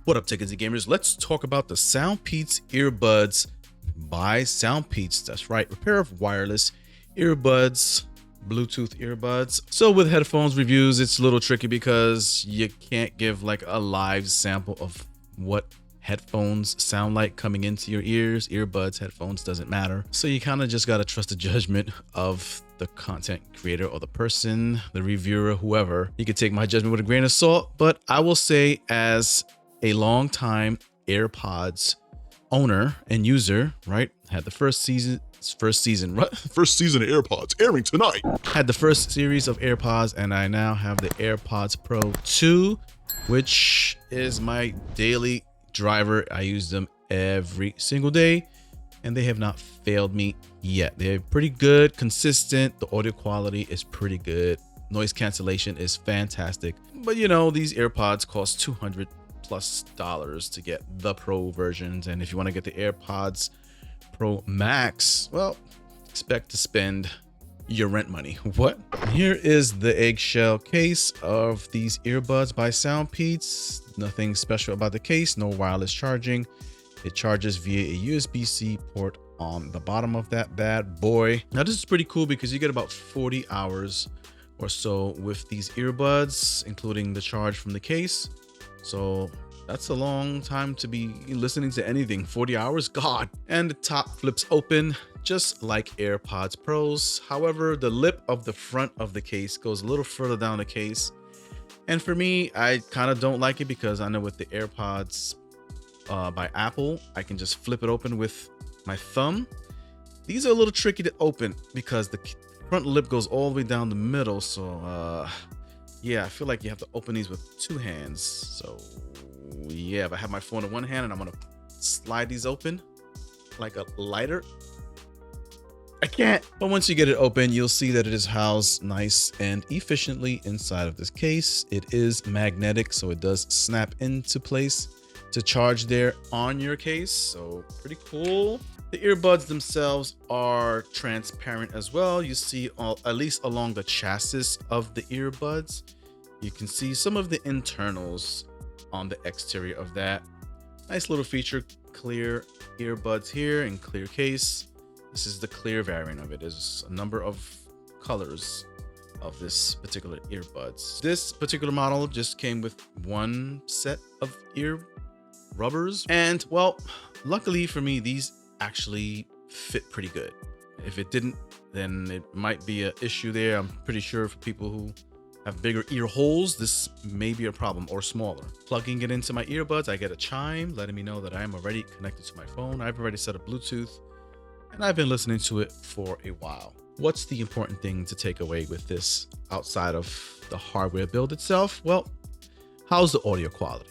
What up, Tickets and Gamers? Let's talk about the SoundPEATS earbuds by SoundPEATS. That's right, a pair of wireless earbuds, Bluetooth earbuds. So with headphones reviews, it's a little tricky because you can't give like a live sample of what headphones sound like coming into your ears. Earbuds, headphones, doesn't matter. So you kind of just got to trust the judgment of the content creator or the person, the reviewer, whoever. You could take my judgment with a grain of salt, but I will say, as a long-time AirPods owner and user, right? Had the first season of AirPods airing tonight. Had the first series of AirPods, and I now have the AirPods Pro 2, which is my daily driver. I use them every single day, and they have not failed me yet. They're pretty good, consistent. The audio quality is pretty good. Noise cancellation is fantastic. But you know, these AirPods cost $200+ to get the Pro versions, and if you want to get the AirPods Pro Max, well, expect to spend your rent money. What? Here is the eggshell case of these earbuds by SoundPEATS. Nothing special about the case, no wireless charging. It charges via a USB-C port on the bottom of that bad boy. Now this is pretty cool because you get about 40 hours or so with these earbuds, including the charge from the case. So that's a long time to be listening to anything. 40 hours, God. And the top flips open just like AirPods Pros. However, the lip of the front of the case goes a little further down the case. And for me, I kind of don't like it because I know with the AirPods by Apple, I can just flip it open with my thumb. These are a little tricky to open because the front lip goes all the way down the middle. So yeah, I feel like you have to open these with two hands. So yeah, if I have my phone in one hand and I'm gonna slide these open like a lighter, I can't. But once you get it open, you'll see that it is housed nice and efficiently inside of this case. It is magnetic, so it does snap into place to charge there on your case. So pretty cool. The earbuds themselves are transparent as well. You see at least along the chassis of the earbuds, you can see some of the internals on the exterior of that. Nice little feature, clear earbuds here and clear case. This is the clear variant of it. There's a number of colors of this particular earbuds. This particular model just came with one set of ear rubbers, and well, luckily for me, these actually fit pretty good. If it didn't, then it might be an issue there. I'm pretty sure for people who have bigger ear holes, this may be a problem, or smaller. Plugging it into my earbuds, I get a chime letting me know that I am already connected to my phone. I've already set up Bluetooth, and I've been listening to it for a while. What's the important thing to take away with this outside of the hardware build itself? Well, how's the audio quality?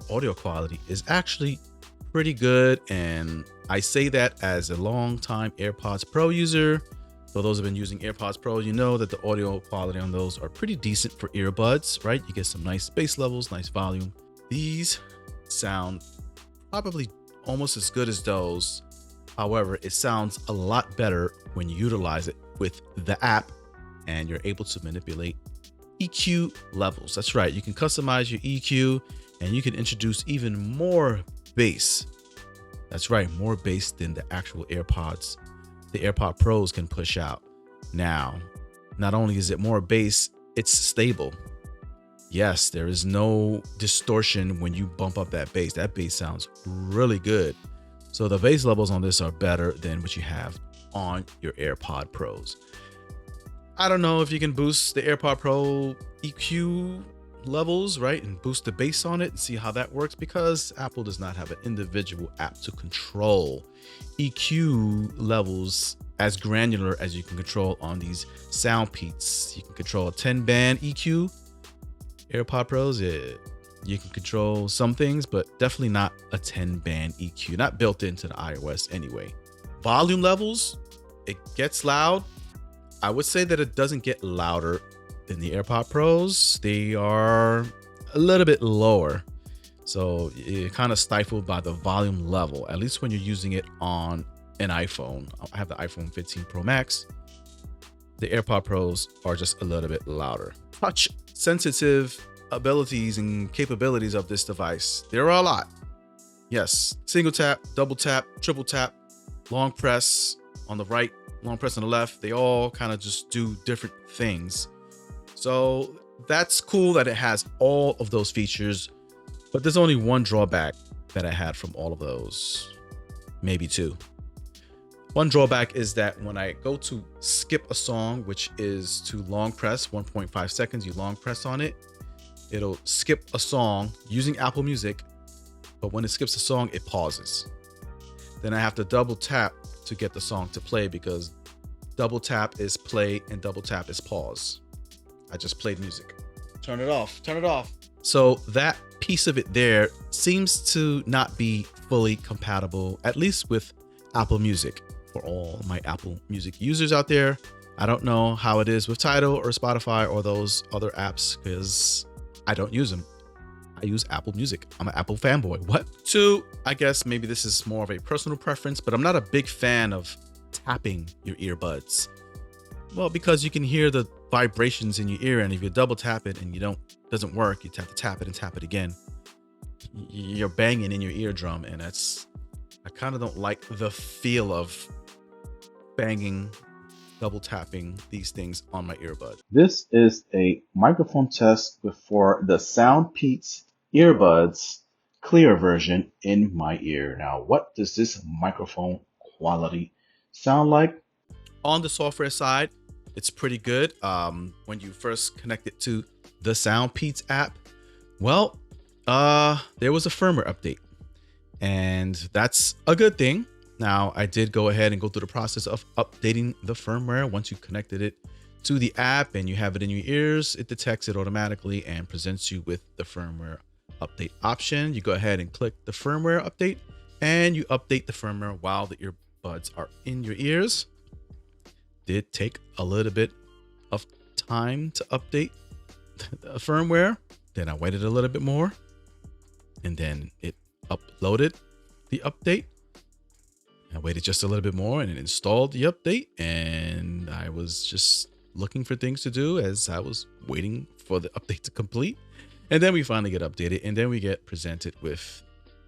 The audio quality is actually pretty good, and I say that as a long-time AirPods Pro user. For those who have been using AirPods Pro, you know that the audio quality on those are pretty decent for earbuds, right? You get some nice bass levels, nice volume. These sound probably almost as good as those. However, it sounds a lot better when you utilize it with the app and you're able to manipulate EQ levels. That's right. You can customize your EQ and you can introduce even more bass. That's right. More bass than the actual AirPods. The AirPod Pros can push out. Now, not only is it more bass, it's stable. Yes, there is no distortion when you bump up that bass. That bass sounds really good. So the bass levels on this are better than what you have on your AirPod Pros. I don't know if you can boost the AirPod Pro EQ levels, right, and boost the bass on it and see how that works, because Apple does not have an individual app to control EQ levels as granular as you can control on these SoundPEATS. You can control a 10-band EQ. AirPod Pros, yeah, you can control some things, but definitely not a 10-band EQ, not built into the iOS anyway. Volume levels, it gets loud. I would say that it doesn't get louder than the AirPod Pros. They are a little bit lower, so you're kind of stifled by the volume level, at least when you're using it on an iPhone. I have the iPhone 15 Pro Max. The AirPod Pros are just a little bit louder. Touch sensitive abilities and capabilities of this device. There are a lot. Yes, single tap, double tap, triple tap, long press on the right, long press on the left. They all kind of just do different things. So that's cool that it has all of those features, but there's only one drawback that I had from all of those, maybe two. One drawback is that when I go to skip a song, which is to long press, 1.5 seconds, you long press on it, it'll skip a song using Apple Music, but when it skips a song, it pauses. Then I have to double tap to get the song to play, because double tap is play and double tap is pause. I just played music. Turn it off, turn it off. So that piece of it there seems to not be fully compatible, at least with Apple Music. For all my Apple Music users out there, I don't know how it is with Tidal or Spotify or those other apps, because I don't use them. I use Apple Music. I'm an Apple fanboy. What? Two, I guess maybe this is more of a personal preference, but I'm not a big fan of tapping your earbuds. Well, because you can hear the vibrations in your ear, and if you double tap it and doesn't work, you have to tap it and tap it again. You're banging in your eardrum, and I kind of don't like the feel of banging, double tapping these things on my earbud. This is a microphone test for the SoundPEATS Earbuds Clear version in my ear. Now, what does this microphone quality sound like? On the software side, it's pretty good. When you first connect it to the SoundPEATS app, well, there was a firmware update, and that's a good thing. Now, I did go ahead and go through the process of updating the firmware. Once you connected it to the app and you have it in your ears, it detects it automatically and presents you with the firmware update option. You go ahead and click the firmware update, and you update the firmware while the earbuds are in your ears. Did take a little bit of time to update the firmware. Then I waited a little bit more, and then it uploaded the update. I waited just a little bit more, and it installed the update, and I was just looking for things to do as I was waiting for the update to complete. And then we finally get updated, and then we get presented with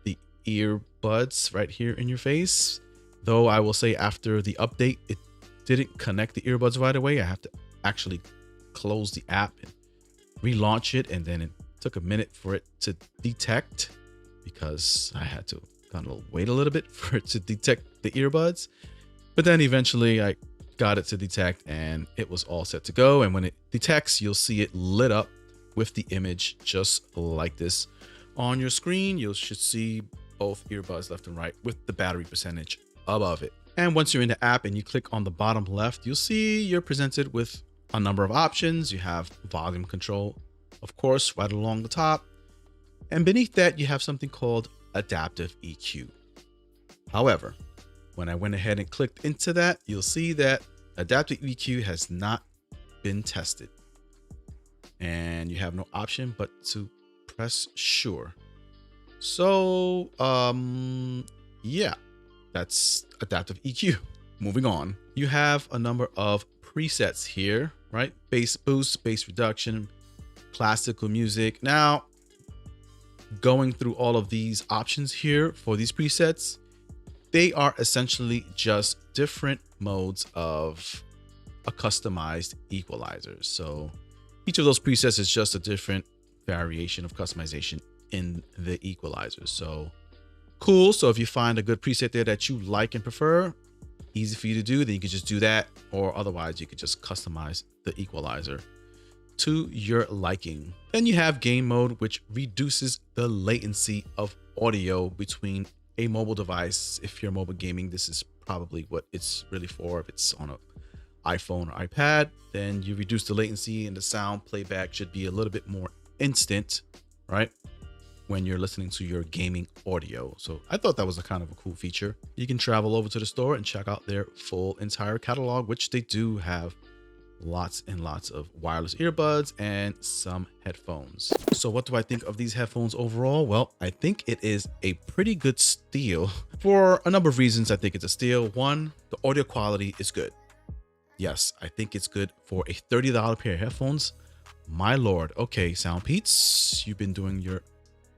the earbuds right here in your face. Though I will say, after the update, it didn't connect the earbuds right away. I have to actually close the app and relaunch it, and then it took a minute for it to detect, because I had to kind of wait a little bit for it to detect the earbuds. But then eventually I got it to detect, and it was all set to go. And when it detects, you'll see it lit up with the image just like this on your screen. You should see both earbuds left and right with the battery percentage above it. And once you're in the app and you click on the bottom left, you'll see you're presented with a number of options. You have volume control, of course, right along the top. And beneath that, you have something called adaptive EQ. However, when I went ahead and clicked into that, you'll see that adaptive EQ has not been tested. And you have no option but to press sure. So, yeah, that's adaptive EQ. Moving on, you have a number of presets here, right? Bass boost, bass reduction, classical music. Now, going through all of these options here for these presets, they are essentially just different modes of a customized equalizer. So each of those presets is just a different variation of customization in the equalizer. So cool. So if you find a good preset there that you like and prefer, easy for you to do, then you can just do that. Or otherwise, you could just customize the equalizer to your liking. Then you have game mode, which reduces the latency of audio between a mobile device. If you're mobile gaming, this is probably what it's really for. If it's on an iPhone or iPad, then you reduce the latency, and the sound playback should be a little bit more instant, right, when you're listening to your gaming audio. So I thought that was a kind of a cool feature. You can travel over to the store and check out their full entire catalog, which they do have lots and lots of wireless earbuds and some headphones. So what do I think of these headphones overall? Well, I think it is a pretty good steal for a number of reasons. I think it's a steal. One, the audio quality is good. Yes, I think it's good for a $30 pair of headphones. My lord. Okay, SoundPEATS, you've been doing your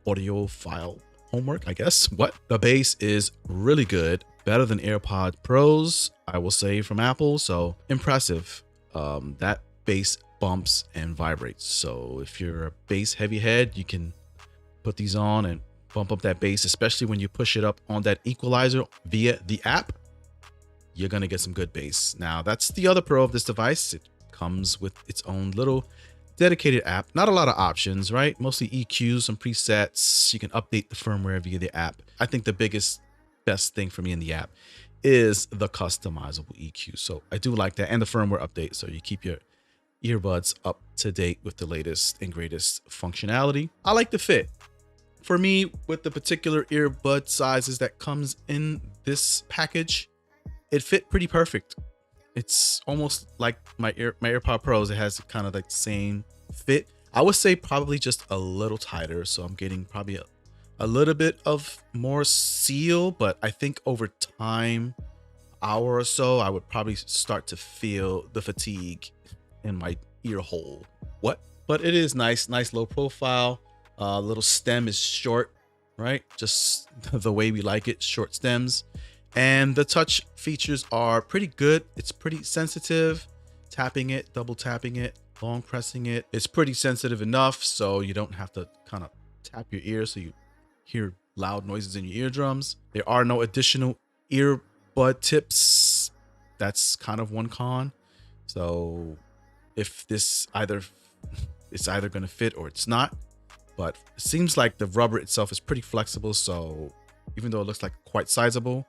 audio file homework, I guess. What? The bass is really good. Better than AirPod Pros, I will say, from Apple. So impressive. That bass bumps and vibrates. So if you're a bass heavy head, you can put these on and bump up that bass, especially when you push it up on that equalizer via the app. You're going to get some good bass. Now, that's the other pro of this device. It comes with its own little dedicated app. Not a lot of options, right? Mostly EQs, some presets. You can update the firmware via the app. I think the best thing for me in the app is the customizable EQ. So I do like that, and the firmware update. So you keep your earbuds up to date with the latest and greatest functionality. I like the fit. For me, with the particular earbud sizes that comes in this package, it fit pretty perfect. It's almost like my AirPod Pros. It has kind of like the same fit. I would say probably just a little tighter. So I'm getting probably a little bit of more seal, but I think over time, hour or so, I would probably start to feel the fatigue in my ear hole. What? But it is nice low profile. Little stem is short, right? Just the way we like it, short stems. And the touch features are pretty good. It's pretty sensitive. Tapping it, double tapping it, long pressing it. It's pretty sensitive enough so you don't have to kind of tap your ear so you hear loud noises in your eardrums. There are no additional earbud tips. That's kind of one con. So if this it's either going to fit or it's not. But it seems like the rubber itself is pretty flexible. So even though it looks like quite sizable,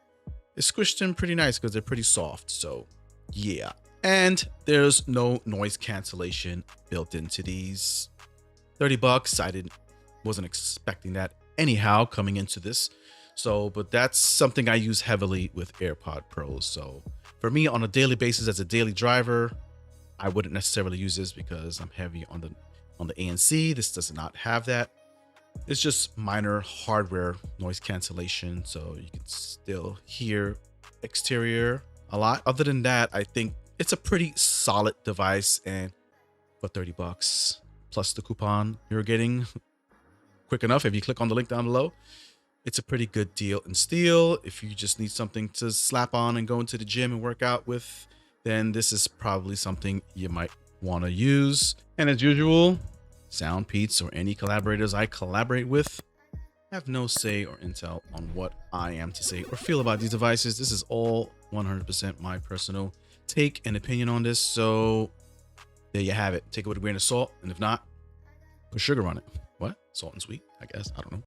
it's squished in pretty nice because they're pretty soft. So yeah. And there's no noise cancellation built into these. $30. I wasn't expecting that anyhow coming into this. So, but that's something I use heavily with AirPod Pros. So for me on a daily basis as a daily driver, I wouldn't necessarily use this because I'm heavy on the ANC. This does not have that. It's just minor hardware noise cancellation, so you can still hear exterior a lot. Other than that, I think it's a pretty solid device, and for $30 plus the coupon you're getting quick enough, if you click on the link down below, it's a pretty good deal in steel. If you just need something to slap on and go into the gym and work out with, then this is probably something you might want to use. And as usual, SoundPEATS or any collaborators I collaborate with have no say or intel on what I am to say or feel about these devices. This is all 100% my personal take and opinion on this. So there you have it. Take it with a grain of salt. And if not, put sugar on it. What? Salt and sweet, I guess. I don't know.